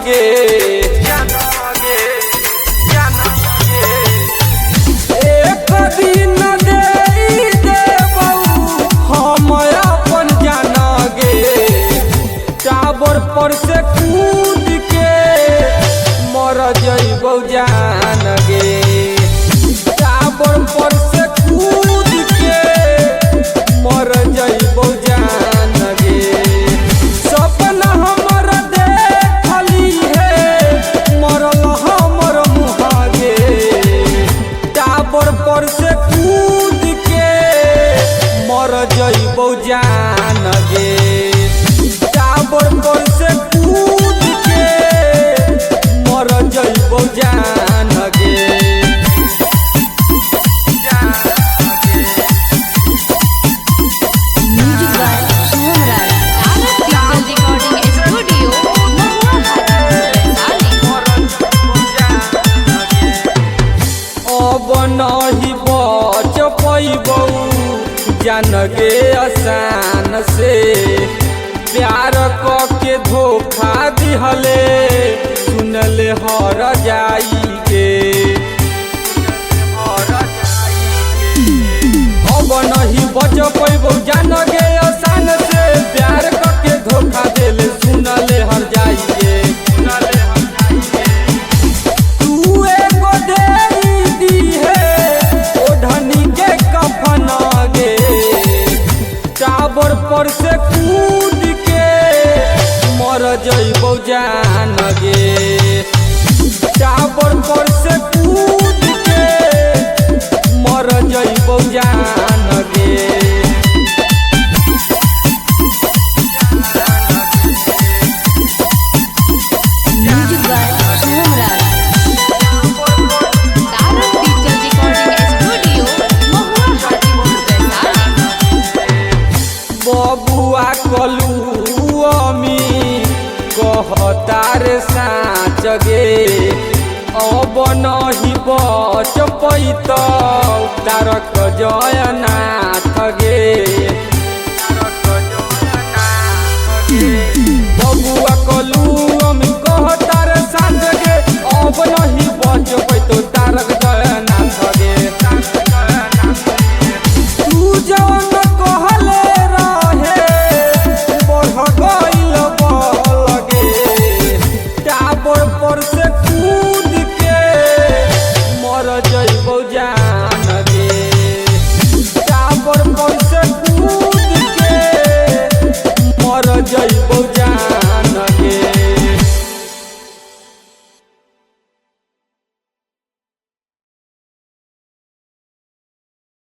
गे एक दिन दे देबौ हम अपन जान गे टावर पर से कूद के मर जइबौ जान गे टावर पर से कूद के मर जइबौ जान गे सपना हमर देखली है मरल हमर मुहा गे टावर पर से कूद के मर जइबौ जान गे टावर पर से कूद के मर जइबौ जान गे अब नहीं बच पैबौ जान गे आसान से प्यार के धोखा दिहले सुनले हर जाई गे अब नहीं बच पैबौ जान गे आसान से प्यार के धोखा दिले सुनले हर जाई गे टावर पर से कूद के मर जइबौ जान गे टावर पर से कूद के मर जइबौ जान गे बबुआ कलू अमी कहतार साँच गे अब नहीं बच पैतौ तारक जयनाथ गे बबुआ कलू अमी कहतार साँच गे अब नहीं बच पैतौ तारक जयनाथ गे तू जवन कहले टावर पर से कूद के मर जइबौ जान गे टावर पर से कूद के मर जइबौ जान